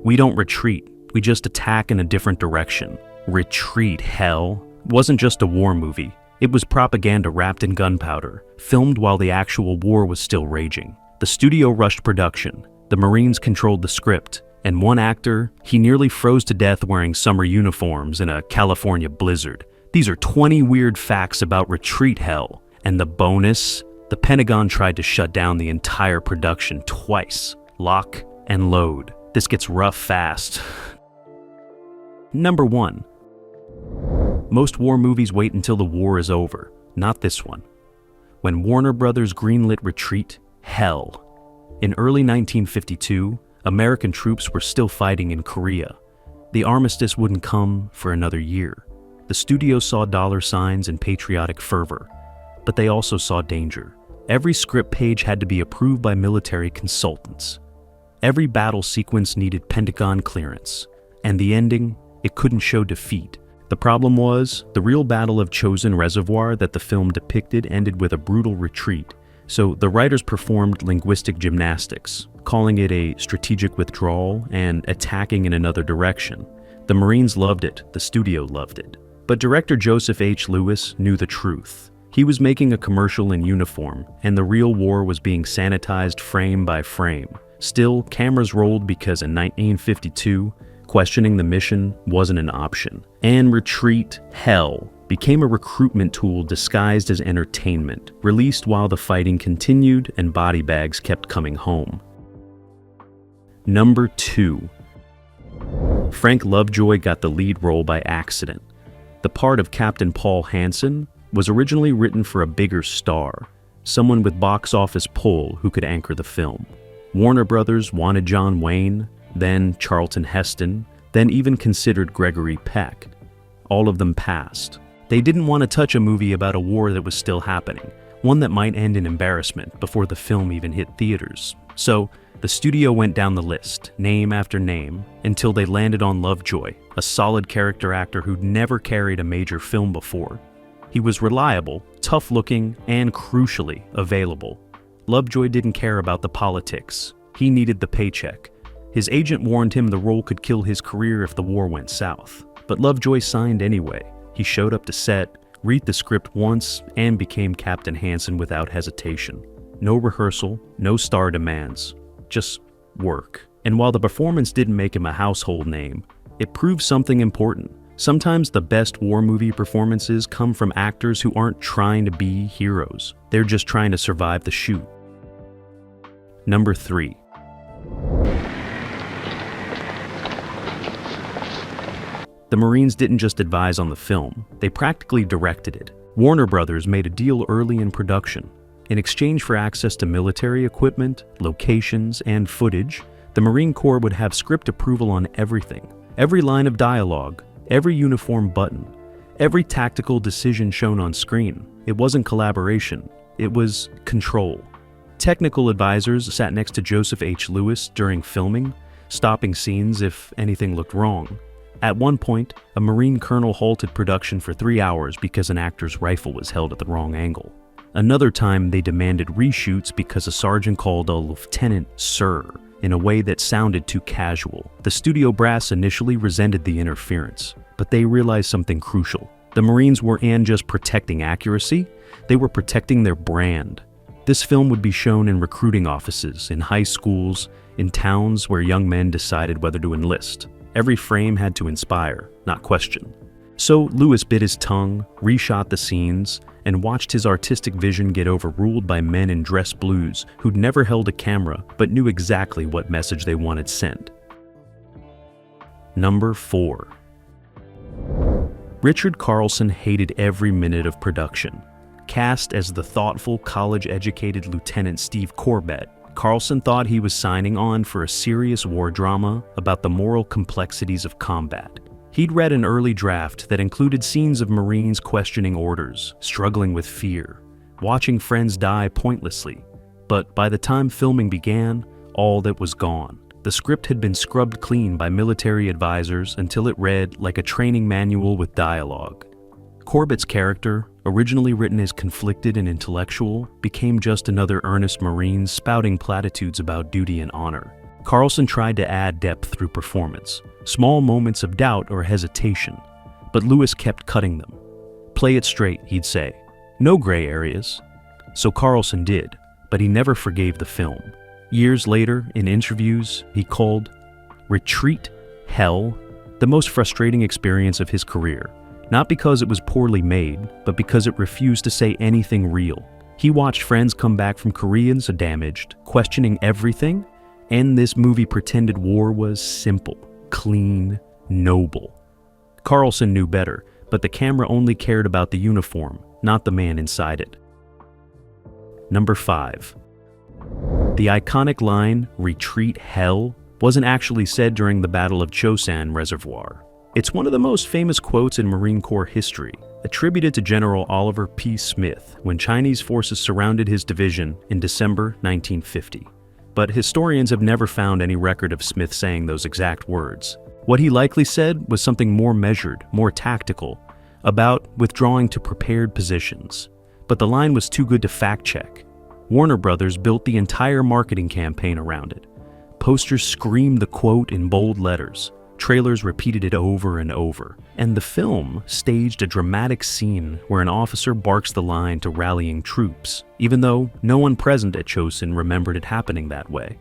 We don't retreat, we just attack in a different direction. Retreat, hell. It wasn't just a war movie. It was propaganda wrapped in gunpowder, filmed while the actual war was still raging. The studio rushed production, the Marines controlled the script, and one actor, he nearly froze to death wearing summer uniforms in a California blizzard. These are 20 weird facts about retreat hell. And the bonus? The Pentagon tried to shut down the entire production twice. Lock and load. This gets rough fast. Number 1. Most war movies wait until the war is over. Not this one. When Warner Brothers greenlit Retreat, hell. In early 1952, American troops were still fighting in Korea. The armistice wouldn't come for another year. The studio saw dollar signs and patriotic fervor, but they also saw danger. Every script page had to be approved by military consultants. Every battle sequence needed Pentagon clearance, and the ending, it couldn't show defeat. The problem was, the real Battle of Chosin Reservoir that the film depicted ended with a brutal retreat, so the writers performed linguistic gymnastics, calling it a strategic withdrawal and attacking in another direction. The Marines loved it, the studio loved it. But director Joseph H. Lewis knew the truth. He was making a commercial in uniform, and the real war was being sanitized frame by frame. Still, cameras rolled because in 1952, questioning the mission wasn't an option. And Retreat, hell, became a recruitment tool disguised as entertainment, released while the fighting continued and body bags kept coming home. Number 2. Frank Lovejoy got the lead role by accident. The part of Captain Paul Hansen was originally written for a bigger star, someone with box office pull who could anchor the film. Warner Brothers wanted John Wayne, then Charlton Heston, then even considered Gregory Peck. All of them passed. They didn't want to touch a movie about a war that was still happening, one that might end in embarrassment before the film even hit theaters. So, the studio went down the list, name after name, until they landed on Lovejoy, a solid character actor who'd never carried a major film before. He was reliable, tough-looking, and crucially, available. Lovejoy didn't care about the politics. He needed the paycheck. His agent warned him the role could kill his career if the war went south. But Lovejoy signed anyway. He showed up to set, read the script once, and became Captain Hansen without hesitation. No rehearsal, no star demands. Just work. And while the performance didn't make him a household name, it proved something important. Sometimes the best war movie performances come from actors who aren't trying to be heroes. They're just trying to survive the shoot. Number 3. The Marines didn't just advise on the film, they practically directed it. Warner Brothers made a deal early in production. In exchange for access to military equipment, locations, and footage, the Marine Corps would have script approval on everything. Every line of dialogue, every uniform button, every tactical decision shown on screen. It wasn't collaboration, it was control. Technical advisors sat next to Joseph H. Lewis during filming, stopping scenes if anything looked wrong. At one point, a Marine colonel halted production for 3 hours because an actor's rifle was held at the wrong angle. Another time, they demanded reshoots because a sergeant called a lieutenant "sir" in a way that sounded too casual. The studio brass initially resented the interference, but they realized something crucial. The Marines weren't just protecting accuracy, they were protecting their brand. This film would be shown in recruiting offices, in high schools, in towns where young men decided whether to enlist. Every frame had to inspire, not question. So Lewis bit his tongue, reshot the scenes, and watched his artistic vision get overruled by men in dress blues who'd never held a camera but knew exactly what message they wanted sent. Number 4. Richard Carlson hated every minute of production. Cast as the thoughtful, college-educated Lieutenant Steve Corbett, Carlson thought he was signing on for a serious war drama about the moral complexities of combat. He'd read an early draft that included scenes of Marines questioning orders, struggling with fear, watching friends die pointlessly. But by the time filming began, all that was gone. The script had been scrubbed clean by military advisors until it read like a training manual with dialogue. Corbett's character, originally written as conflicted and intellectual, became just another earnest Marine spouting platitudes about duty and honor. Carlson tried to add depth through performance, small moments of doubt or hesitation, but Lewis kept cutting them. "Play it straight," he'd say. "No gray areas." So Carlson did, but he never forgave the film. Years later, in interviews, he called Retreat Hell the most frustrating experience of his career, not because it was poorly made, but because it refused to say anything real. He watched friends come back from Koreans damaged, questioning everything, and this movie pretended war was simple, clean, noble. Carlson knew better, but the camera only cared about the uniform, not the man inside it. Number 5. The iconic line, "Retreat Hell," wasn't actually said during the Battle of Chosin Reservoir. It's one of the most famous quotes in Marine Corps history, attributed to General Oliver P. Smith when Chinese forces surrounded his division in December 1950. But historians have never found any record of Smith saying those exact words. What he likely said was something more measured, more tactical, about withdrawing to prepared positions. But the line was too good to fact-check. Warner Brothers built the entire marketing campaign around it. Posters screamed the quote in bold letters. Trailers repeated it over and over. And the film staged a dramatic scene where an officer barks the line to rallying troops, even though no one present at Chosin remembered it happening that way.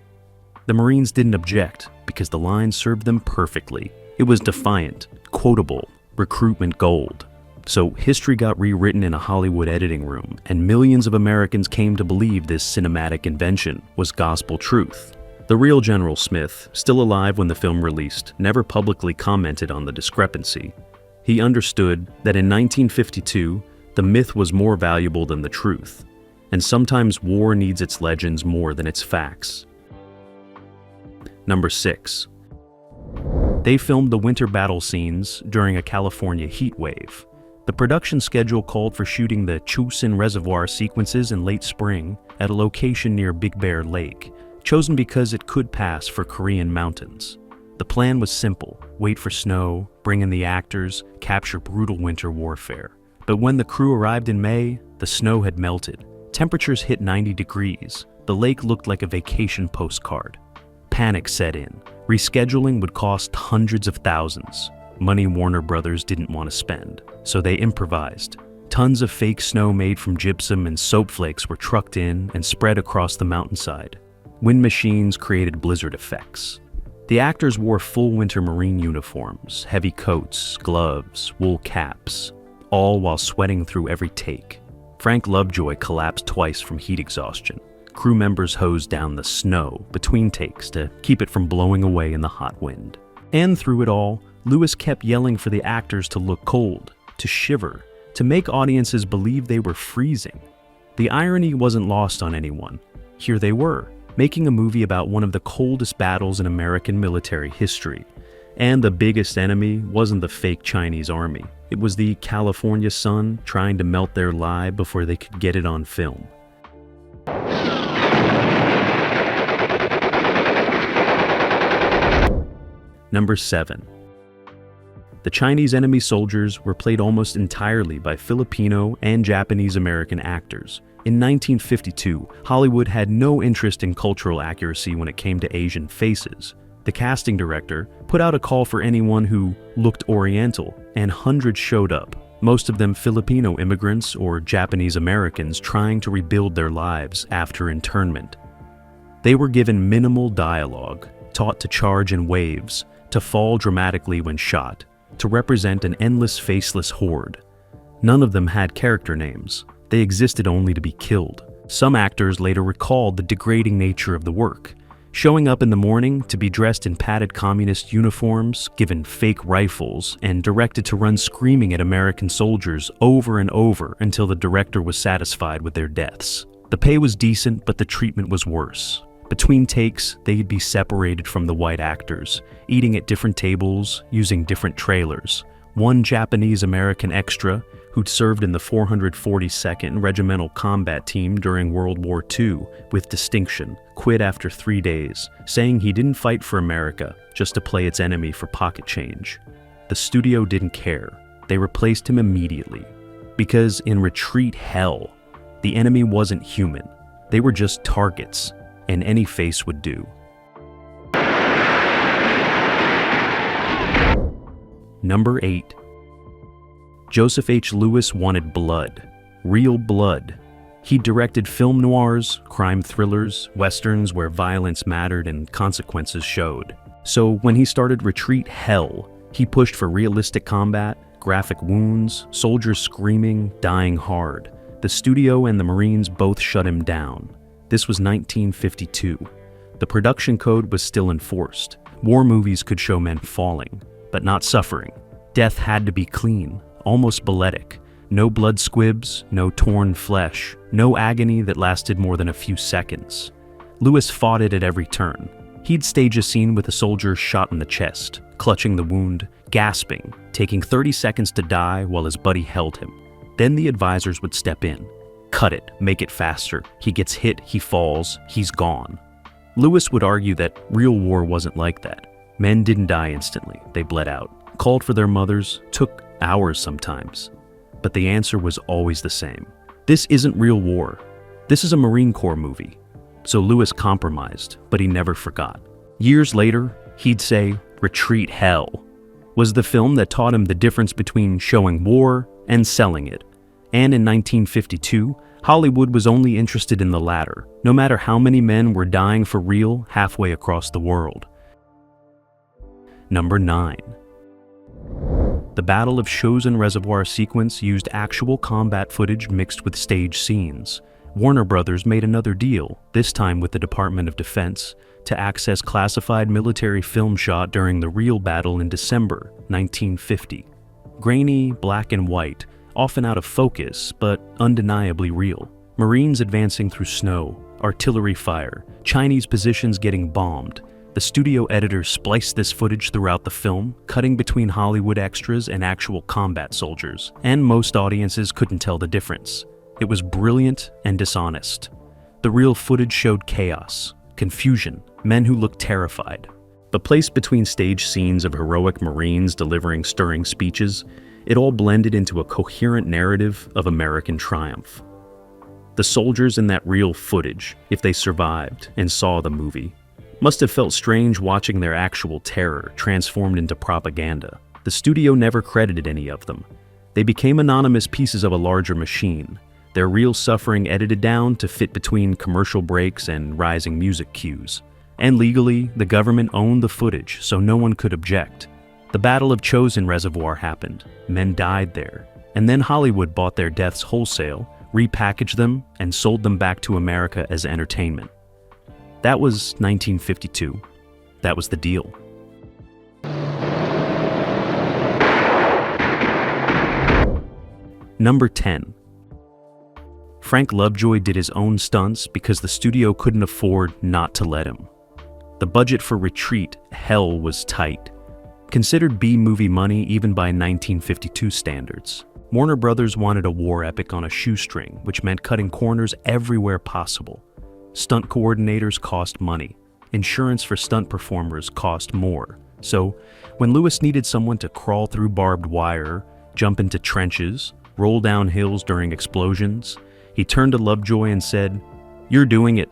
The Marines didn't object because the line served them perfectly. It was defiant, quotable, recruitment gold. So history got rewritten in a Hollywood editing room, and millions of Americans came to believe this cinematic invention was gospel truth. The real General Smith, still alive when the film released, never publicly commented on the discrepancy. He understood that in 1952, the myth was more valuable than the truth, and sometimes war needs its legends more than its facts. Number 6. They filmed the winter battle scenes during a California heat wave. The production schedule called for shooting the Chosin Reservoir sequences in late spring at a location near Big Bear Lake, chosen because it could pass for Korean mountains. The plan was simple: wait for snow, bring in the actors, capture brutal winter warfare. But when the crew arrived in May, the snow had melted. Temperatures hit 90 degrees. The lake looked like a vacation postcard. Panic set in. Rescheduling would cost hundreds of thousands. Money Warner Brothers didn't want to spend, so they improvised. Tons of fake snow made from gypsum and soap flakes were trucked in and spread across the mountainside. Wind machines created blizzard effects. The actors wore full winter Marine uniforms, heavy coats, gloves, wool caps, all while sweating through every take. Frank Lovejoy collapsed twice from heat exhaustion. Crew members hosed down the snow between takes to keep it from blowing away in the hot wind. And through it all, Lewis kept yelling for the actors to look cold, to shiver, to make audiences believe they were freezing. The irony wasn't lost on anyone. Here they were, making a movie about one of the coldest battles in American military history. And the biggest enemy wasn't the fake Chinese army. It was the California sun trying to melt their lie before they could get it on film. Number 7. The Chinese enemy soldiers were played almost entirely by Filipino and Japanese American actors. In 1952, Hollywood had no interest in cultural accuracy when it came to Asian faces. The casting director put out a call for anyone who looked Oriental, and hundreds showed up, most of them Filipino immigrants or Japanese Americans trying to rebuild their lives after internment. They were given minimal dialogue, taught to charge in waves, to fall dramatically when shot, to represent an endless faceless horde. None of them had character names. They existed only to be killed. Some actors later recalled the degrading nature of the work, showing up in the morning to be dressed in padded communist uniforms, given fake rifles, and directed to run screaming at American soldiers over and over until the director was satisfied with their deaths. The pay was decent, but the treatment was worse. Between takes, they'd be separated from the white actors, eating at different tables, using different trailers. One Japanese-American extra, who'd served in the 442nd Regimental Combat Team during World War II with distinction, quit after 3 days, saying he didn't fight for America, just to play its enemy for pocket change. The studio didn't care. They replaced him immediately. Because in Retreat Hell, the enemy wasn't human. They were just targets, and any face would do. Number 8. Joseph H. Lewis wanted blood. Real blood. He directed film noirs, crime thrillers, westerns where violence mattered and consequences showed. So when he started Retreat Hell, he pushed for realistic combat, graphic wounds, soldiers screaming, dying hard. The studio and the Marines both shut him down. This was 1952. The production code was still enforced. War movies could show men falling, but not suffering. Death had to be clean, almost balletic. No blood squibs, no torn flesh, no agony that lasted more than a few seconds. Lewis fought it at every turn. He'd stage a scene with a soldier shot in the chest, clutching the wound, gasping, taking 30 seconds to die while his buddy held him. Then the advisors would step in. Cut it, make it faster. He gets hit, he falls, he's gone. Lewis would argue that real war wasn't like that. Men didn't die instantly, they bled out, called for their mothers, took hours sometimes. But the answer was always the same. This isn't real war. This is a Marine Corps movie. So Lewis compromised, but he never forgot. Years later, he'd say, Retreat Hell was the film that taught him the difference between showing war and selling it. And in 1952, Hollywood was only interested in the latter, no matter how many men were dying for real halfway across the world. Number 9. The Battle of Chosin Reservoir sequence used actual combat footage mixed with stage scenes. Warner Brothers made another deal, this time with the Department of Defense, to access classified military film shot during the real battle in December 1950. Grainy, black and white, often out of focus, but undeniably real. Marines advancing through snow, artillery fire, Chinese positions getting bombed. The studio editor spliced this footage throughout the film, cutting between Hollywood extras and actual combat soldiers, and most audiences couldn't tell the difference. It was brilliant and dishonest. The real footage showed chaos, confusion, men who looked terrified. But placed between stage scenes of heroic Marines delivering stirring speeches, it all blended into a coherent narrative of American triumph. The soldiers in that real footage, if they survived and saw the movie, must have felt strange watching their actual terror transformed into propaganda. The studio never credited any of them. They became anonymous pieces of a larger machine, their real suffering edited down to fit between commercial breaks and rising music cues. And legally, the government owned the footage, so no one could object. The Battle of Chosin Reservoir happened, men died there, and then Hollywood bought their deaths wholesale, repackaged them, and sold them back to America as entertainment. That was 1952. That was the deal. Number 10. Frank Lovejoy did his own stunts because the studio couldn't afford not to let him. The budget for Retreat Hell was tight, considered B-movie money even by 1952 standards. Warner Brothers wanted a war epic on a shoestring, which meant cutting corners everywhere possible. Stunt coordinators cost money. Insurance for stunt performers cost more. So, when Lewis needed someone to crawl through barbed wire, jump into trenches, roll down hills during explosions, he turned to Lovejoy and said, "You're doing it."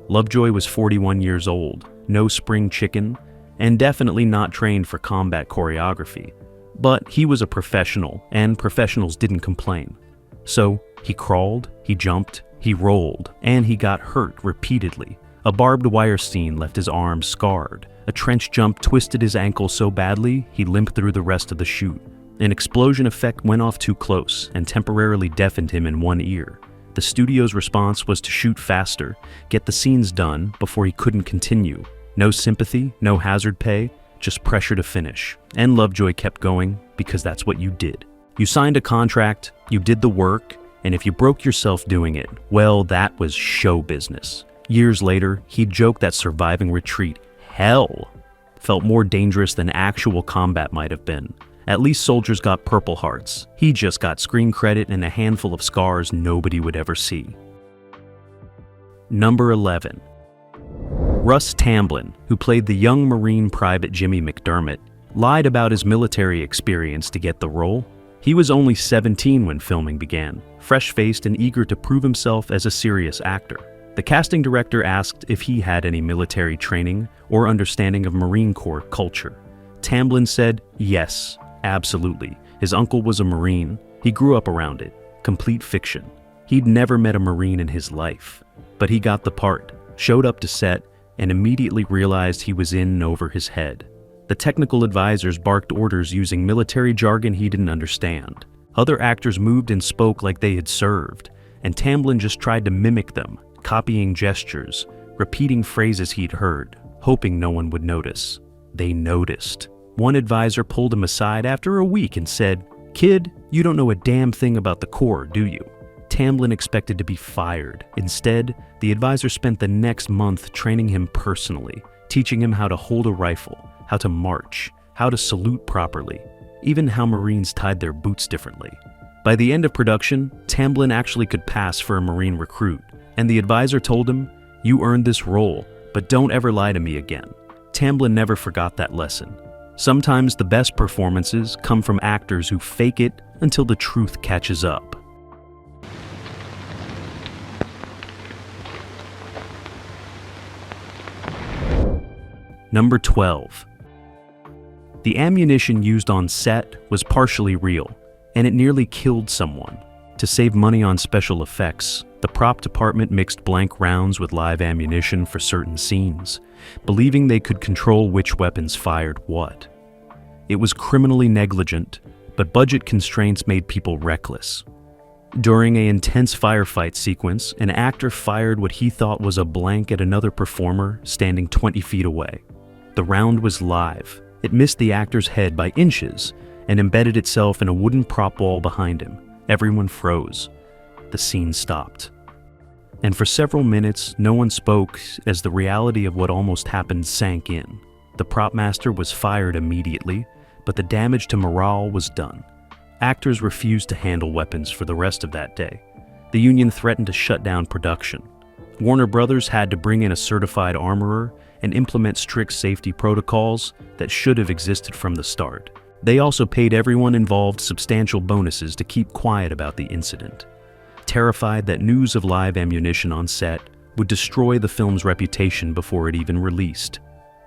Lovejoy was 41 years old, no spring chicken, and definitely not trained for combat choreography. But he was a professional, and professionals didn't complain. So, he crawled, he jumped, he rolled, and he got hurt repeatedly. A barbed wire scene left his arm scarred. A trench jump twisted his ankle so badly, he limped through the rest of the shoot. An explosion effect went off too close and temporarily deafened him in one ear. The studio's response was to shoot faster, get the scenes done before he couldn't continue. No sympathy, no hazard pay, just pressure to finish. And Lovejoy kept going because that's what you did. You signed a contract, you did the work, and if you broke yourself doing it, well, that was show business. Years later, he'd joke that surviving Retreat Hell felt more dangerous than actual combat might have been. At least soldiers got Purple Hearts. He just got screen credit and a handful of scars nobody would ever see. Number 11. Russ Tamblyn, who played the young Marine Private Jimmy McDermott, lied about his military experience to get the role. He was only 17 when filming began, fresh-faced and eager to prove himself as a serious actor. The casting director asked if he had any military training or understanding of Marine Corps culture. Tamblyn said, "Yes, Absolutely. His uncle was a Marine. He grew up around it. Complete fiction. He'd never met a Marine in his life. But he got the part, showed up to set, and immediately realized he was in and over his head. The technical advisors barked orders using military jargon he didn't understand. Other actors moved and spoke like they had served, and Tamblyn just tried to mimic them, copying gestures, repeating phrases he'd heard, hoping no one would notice. They noticed. One advisor pulled him aside after a week and said, "Kid, you don't know a damn thing about the Corps, do you?" Tamblyn expected to be fired. Instead, the advisor spent the next month training him personally, teaching him how to hold a rifle, how to march, how to salute properly, even how Marines tied their boots differently. By the end of production, Tamblyn actually could pass for a Marine recruit, and the advisor told him, "You earned this role, but don't ever lie to me again." Tamblyn never forgot that lesson. Sometimes the best performances come from actors who fake it until the truth catches up. Number 12. The ammunition used on set was partially real, and it nearly killed someone. To save money on special effects, the prop department mixed blank rounds with live ammunition for certain scenes, believing they could control which weapons fired what. It was criminally negligent, but budget constraints made people reckless. During an intense firefight sequence, an actor fired what he thought was a blank at another performer standing 20 feet away. The round was live. It missed the actor's head by inches and embedded itself in a wooden prop wall behind him. Everyone froze. The scene stopped. And for several minutes, no one spoke as the reality of what almost happened sank in. The prop master was fired immediately, but the damage to morale was done. Actors refused to handle weapons for the rest of that day. The union threatened to shut down production. Warner Brothers had to bring in a certified armorer and implement strict safety protocols that should have existed from the start. They also paid everyone involved substantial bonuses to keep quiet about the incident, terrified that news of live ammunition on set would destroy the film's reputation before it even released.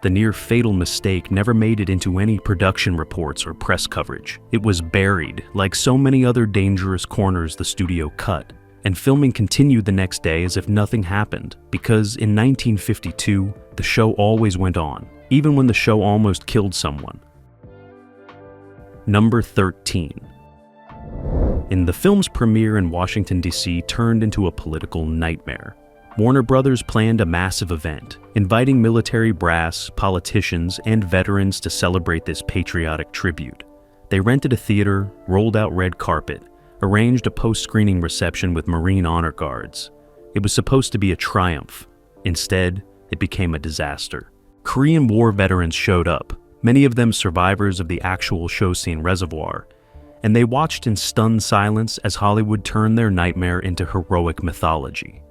The near-fatal mistake never made it into any production reports or press coverage. It was buried, like so many other dangerous corners the studio cut, and filming continued the next day as if nothing happened, because in 1952, the show always went on, even when the show almost killed someone. Number 13. In the film's premiere in Washington, D.C. turned into a political nightmare. Warner Brothers planned a massive event, inviting military brass, politicians, and veterans to celebrate this patriotic tribute. They rented a theater, rolled out red carpet, arranged a post-screening reception with Marine honor guards. It was supposed to be a triumph. Instead, it became a disaster. Korean War veterans showed up, many of them survivors of the actual show scene reservoir, and they watched in stunned silence as Hollywood turned their nightmare into heroic mythology.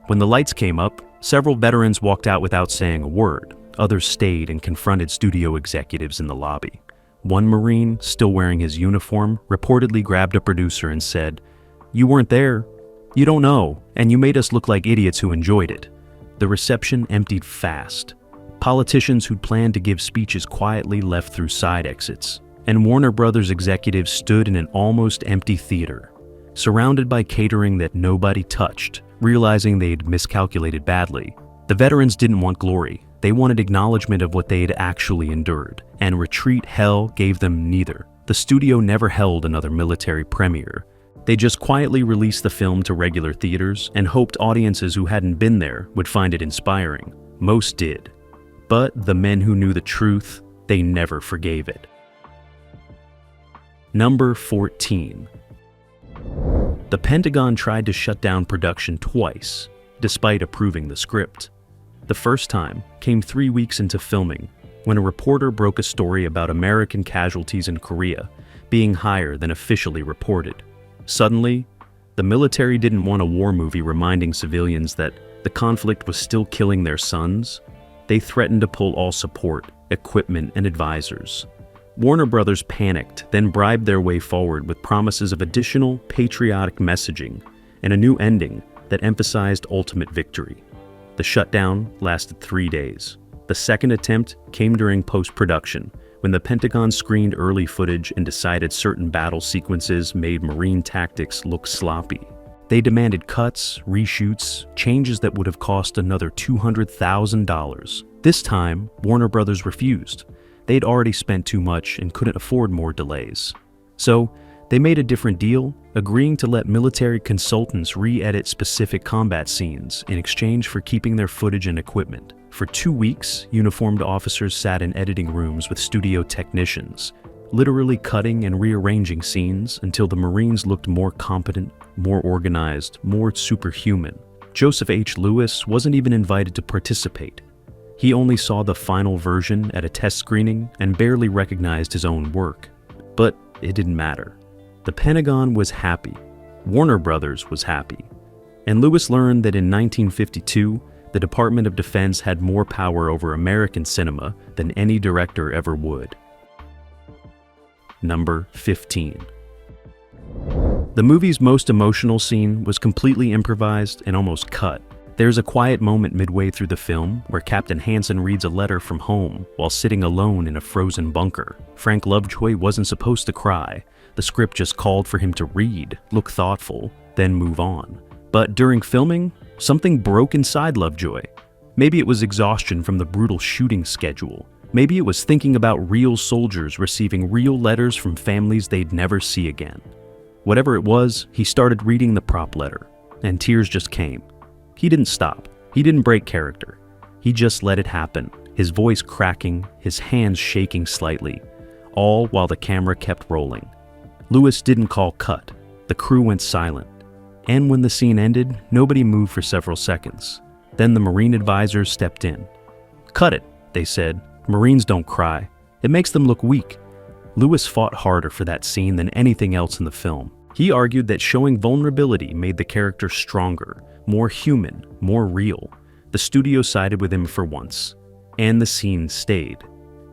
When the lights came up, several veterans walked out without saying a word. Others stayed and confronted studio executives in the lobby. One Marine, still wearing his uniform, reportedly grabbed a producer and said, "You weren't there. You don't know, and you made us look like idiots who enjoyed it." The reception emptied fast. Politicians who'd planned to give speeches quietly left through side exits, and Warner Brothers executives stood in an almost empty theater, surrounded by catering that nobody touched, realizing they'd miscalculated badly. The veterans didn't want glory. They wanted acknowledgement of what they'd actually endured, and retreat hell gave them neither. The studio never held another military premiere. They just quietly released the film to regular theaters and hoped audiences who hadn't been there would find it inspiring. Most did. But the men who knew the truth, they never forgave it. Number 14. The Pentagon tried to shut down production twice, despite approving the script. The first time came 3 weeks into filming, when a reporter broke a story about American casualties in Korea being higher than officially reported. Suddenly, the military didn't want a war movie reminding civilians that the conflict was still killing their sons. They threatened to pull all support, equipment, and advisors. Warner Brothers panicked, then bribed their way forward with promises of additional patriotic messaging and a new ending that emphasized ultimate victory. The shutdown lasted 3 days. The second attempt came during post-production, when the Pentagon screened early footage and decided certain battle sequences made Marine tactics look sloppy. They demanded cuts, reshoots, changes that would have cost another $200,000. This time, Warner Brothers refused. They'd already spent too much and couldn't afford more delays. So, they made a different deal, agreeing to let military consultants re-edit specific combat scenes in exchange for keeping their footage and equipment. For 2 weeks, uniformed officers sat in editing rooms with studio technicians, literally cutting and rearranging scenes until the Marines looked more competent, more organized, more superhuman. Joseph H. Lewis wasn't even invited to participate. He only saw the final version at a test screening and barely recognized his own work. But it didn't matter. The Pentagon was happy. Warner Brothers was happy. And Lewis learned that in 1952, the Department of Defense had more power over American cinema than any director ever would. Number 15. The movie's most emotional scene was completely improvised and almost cut. There's a quiet moment midway through the film where Captain Hansen reads a letter from home while sitting alone in a frozen bunker. Frank Lovejoy wasn't supposed to cry. The script just called for him to read, look thoughtful, then move on. But during filming, something broke inside Lovejoy. Maybe it was exhaustion from the brutal shooting schedule. Maybe it was thinking about real soldiers receiving real letters from families they'd never see again. Whatever it was, he started reading the prop letter, and tears just came. He didn't stop. He didn't break character. He just let it happen, his voice cracking, his hands shaking slightly, all while the camera kept rolling. Lewis didn't call cut. The crew went silent. And when the scene ended, nobody moved for several seconds. Then the Marine advisors stepped in. "Cut it," they said. "Marines don't cry. It makes them look weak." Lewis fought harder for that scene than anything else in the film. He argued that showing vulnerability made the character stronger, more human, more real. The studio sided with him for once. And the scene stayed.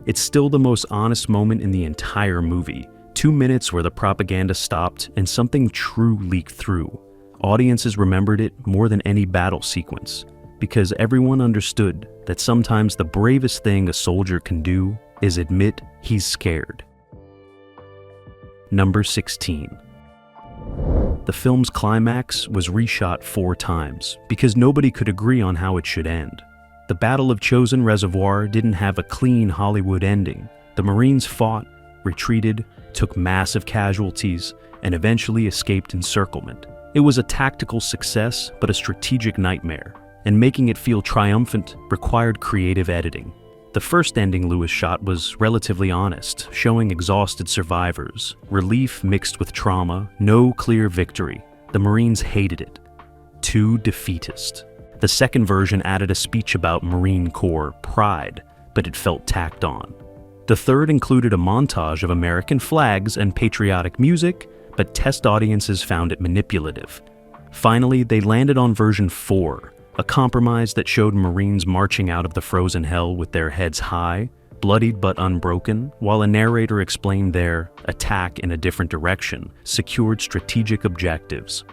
It's still the most honest moment in the entire movie. 2 minutes where the propaganda stopped and something true leaked through. Audiences remembered it more than any battle sequence, because everyone understood that sometimes the bravest thing a soldier can do is admit he's scared. Number 16. The film's climax was reshot 4 times because nobody could agree on how it should end. The Battle of Chosin Reservoir didn't have a clean Hollywood ending. The Marines fought, retreated, took massive casualties, and eventually escaped encirclement. It was a tactical success, but a strategic nightmare, and making it feel triumphant required creative editing. The first ending Lewis shot was relatively honest, showing exhausted survivors, relief mixed with trauma, no clear victory. The Marines hated it. Too defeatist. The second version added a speech about Marine Corps pride, but it felt tacked on. The third included a montage of American flags and patriotic music, but test audiences found it manipulative. Finally, they landed on version 4, a compromise that showed Marines marching out of the frozen hell with their heads high, bloodied but unbroken, while a narrator explained their attack in a different direction, secured strategic objectives.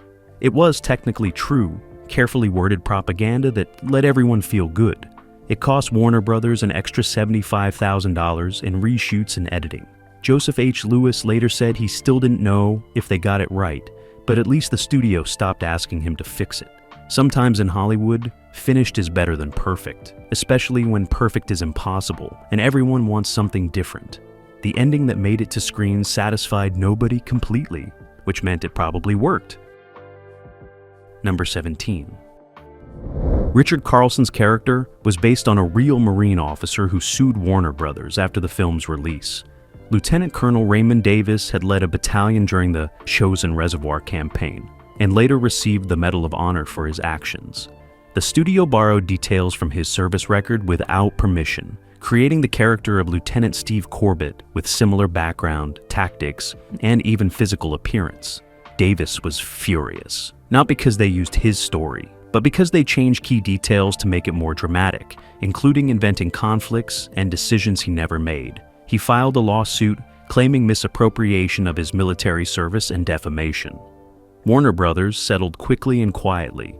It was technically true, carefully worded propaganda that let everyone feel good. It cost Warner Brothers an extra $75,000 in reshoots and editing. Joseph H. Lewis later said he still didn't know if they got it right, but at least the studio stopped asking him to fix it. Sometimes in Hollywood, finished is better than perfect, especially when perfect is impossible and everyone wants something different. The ending that made it to screen satisfied nobody completely, which meant it probably worked. Number 17. Richard Carlson's character was based on a real Marine officer who sued Warner Brothers after the film's release. Lieutenant Colonel Raymond Davis had led a battalion during the Chosin Reservoir campaign, and later received the Medal of Honor for his actions. The studio borrowed details from his service record without permission, creating the character of Lieutenant Steve Corbett with similar background, tactics, and even physical appearance. Davis was furious, not because they used his story, but because they changed key details to make it more dramatic, including inventing conflicts and decisions he never made. He filed a lawsuit claiming misappropriation of his military service and defamation. Warner Brothers settled quickly and quietly,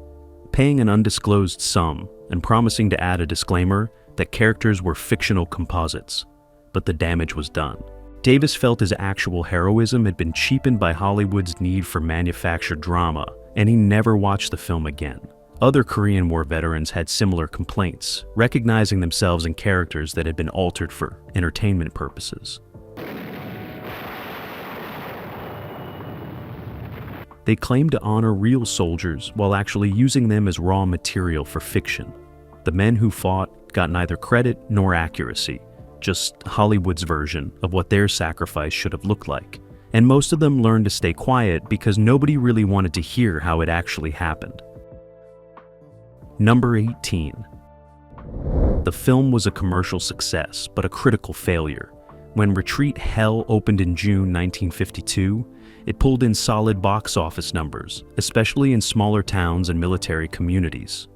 paying an undisclosed sum and promising to add a disclaimer that characters were fictional composites. but the damage was done. Davis felt his actual heroism had been cheapened by Hollywood's need for manufactured drama, and he never watched the film again. Other Korean War veterans had similar complaints, recognizing themselves in characters that had been altered for entertainment purposes. They claimed to honor real soldiers while actually using them as raw material for fiction. The men who fought got neither credit nor accuracy, just Hollywood's version of what their sacrifice should have looked like. And most of them learned to stay quiet because nobody really wanted to hear how it actually happened. Number 18. The film was a commercial success, but a critical failure. When Retreat Hell opened in June 1952, it pulled in solid box office numbers, especially in smaller towns and military communities.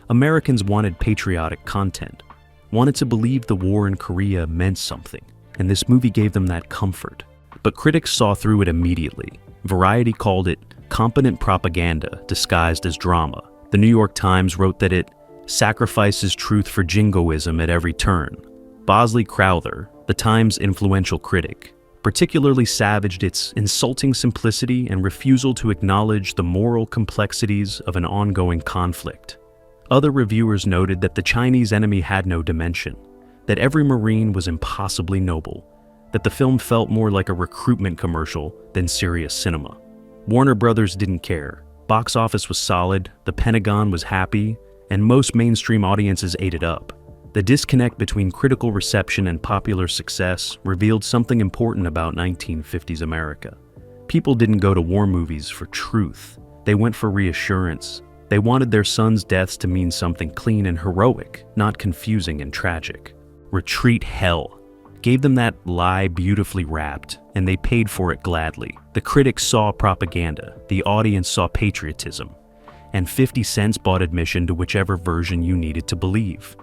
Americans wanted patriotic content, wanted to believe the war in Korea meant something, and this movie gave them that comfort. But critics saw through it immediately. Variety called it competent propaganda disguised as drama. The New York Times wrote that it sacrifices truth for jingoism at every turn. Bosley Crowther, the Times' influential critic, particularly savaged its insulting simplicity and refusal to acknowledge the moral complexities of an ongoing conflict. Other reviewers noted that the Chinese enemy had no dimension, that every Marine was impossibly noble, that the film felt more like a recruitment commercial than serious cinema. Warner Brothers didn't care. Box office was solid, the Pentagon was happy, and most mainstream audiences ate it up. The disconnect between critical reception and popular success revealed something important about 1950s America. People didn't go to war movies for truth. They went for reassurance. They wanted their sons' deaths to mean something clean and heroic, not confusing and tragic. Retreat Hell gave them that lie beautifully wrapped, and they paid for it gladly. The critics saw propaganda, the audience saw patriotism, and 50 cents bought admission to whichever version you needed to believe.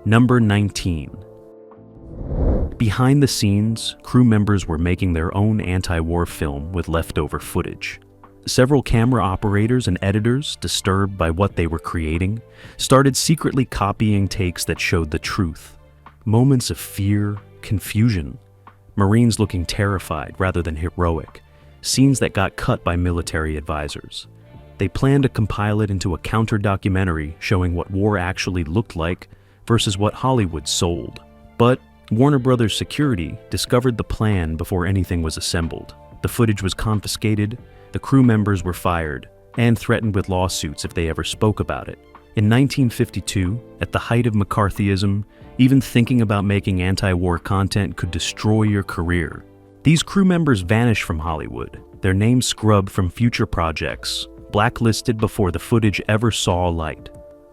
Number 19. Behind the scenes, crew members were making their own anti-war film with leftover footage. Several camera operators and editors, disturbed by what they were creating, started secretly copying takes that showed the truth. Moments of fear, confusion, Marines looking terrified rather than heroic, scenes that got cut by military advisors. They planned to compile it into a counter-documentary showing what war actually looked like versus what Hollywood sold. But Warner Brothers security discovered the plan before anything was assembled. The footage was confiscated, the crew members were fired, and threatened with lawsuits if they ever spoke about it. In 1952, at the height of McCarthyism, even thinking about making anti-war content could destroy your career. These crew members vanished from Hollywood, their names scrubbed from future projects, blacklisted before the footage ever saw light.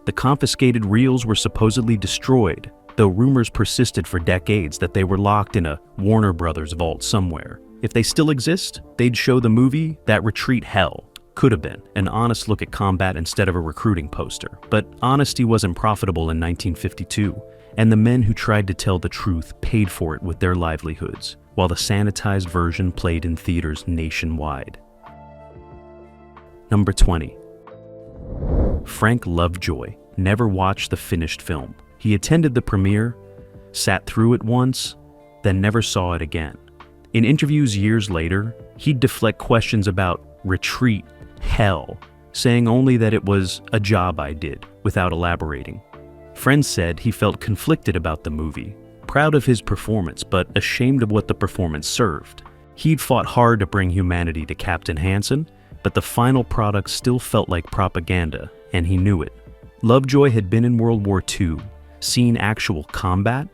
The confiscated reels were supposedly destroyed, though rumors persisted for decades that they were locked in a Warner Brothers vault somewhere. If they still exist, they'd show the movie that Retreat Hell could have been an honest look at combat instead of a recruiting poster. But honesty wasn't profitable in 1952, and the men who tried to tell the truth paid for it with their livelihoods, while the sanitized version played in theaters nationwide. Number 20. Frank Lovejoy never watched the finished film. He attended the premiere, sat through it once, then never saw it again. In interviews years later, he'd deflect questions about Retreat Hell, saying only that it was a job I did, without elaborating. Friends said he felt conflicted about the movie, proud of his performance but ashamed of what the performance served. He'd fought hard to bring humanity to Captain Hansen, but the final product still felt like propaganda, and he knew it. Lovejoy had been in World War II, seen actual combat,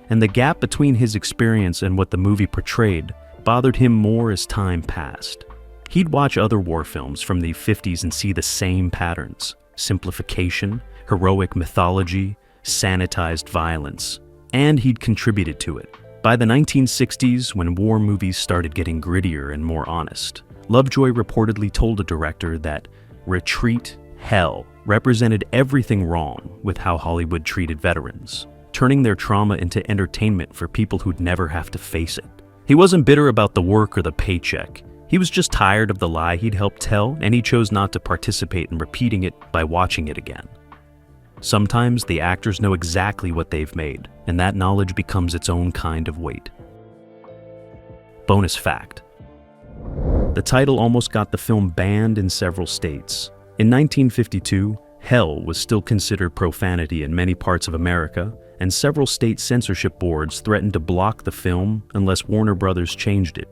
and the gap between his experience and what the movie portrayed bothered him more as time passed. He'd watch other war films from the 50s and see the same patterns: simplification, heroic mythology, sanitized violence, and he'd contributed to it. By the 1960s, when war movies started getting grittier and more honest, Lovejoy reportedly told a director that Retreat Hell represented everything wrong with how Hollywood treated veterans, turning their trauma into entertainment for people who'd never have to face it. He wasn't bitter about the work or the paycheck. He was just tired of the lie he'd helped tell, and he chose not to participate in repeating it by watching it again. Sometimes the actors know exactly what they've made, and that knowledge becomes its own kind of weight. Bonus fact: the title almost got the film banned in several states. In 1952, hell was still considered profanity in many parts of America, and several state censorship boards threatened to block the film unless Warner Brothers changed it.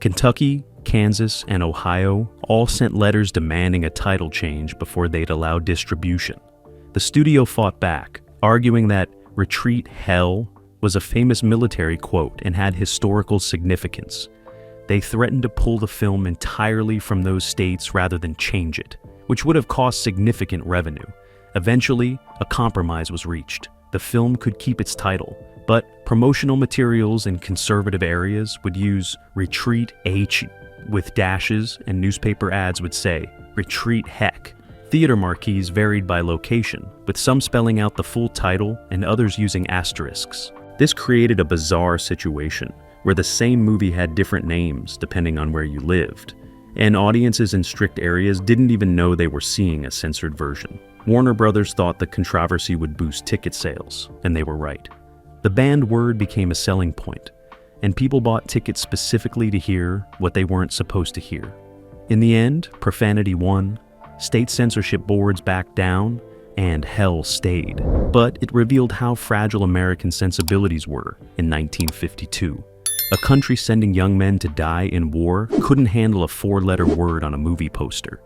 Kentucky, Kansas, and Ohio all sent letters demanding a title change before they'd allow distribution. The studio fought back, arguing that "Retreat Hell" was a famous military quote and had historical significance. They threatened to pull the film entirely from those states rather than change it, which would have cost significant revenue. Eventually, a compromise was reached. The film could keep its title, but promotional materials in conservative areas would use "Retreat H" with dashes, and newspaper ads would say "Retreat Heck." Theater marquees varied by location, with some spelling out the full title and others using asterisks. This created a bizarre situation where the same movie had different names depending on where you lived, and audiences in strict areas didn't even know they were seeing a censored version. Warner Brothers thought the controversy would boost ticket sales, and they were right. The banned word became a selling point, and people bought tickets specifically to hear what they weren't supposed to hear. In the end, profanity won, state censorship boards backed down, and hell stayed. But it revealed how fragile American sensibilities were in 1952. A country sending young men to die in war couldn't handle a four-letter word on a movie poster.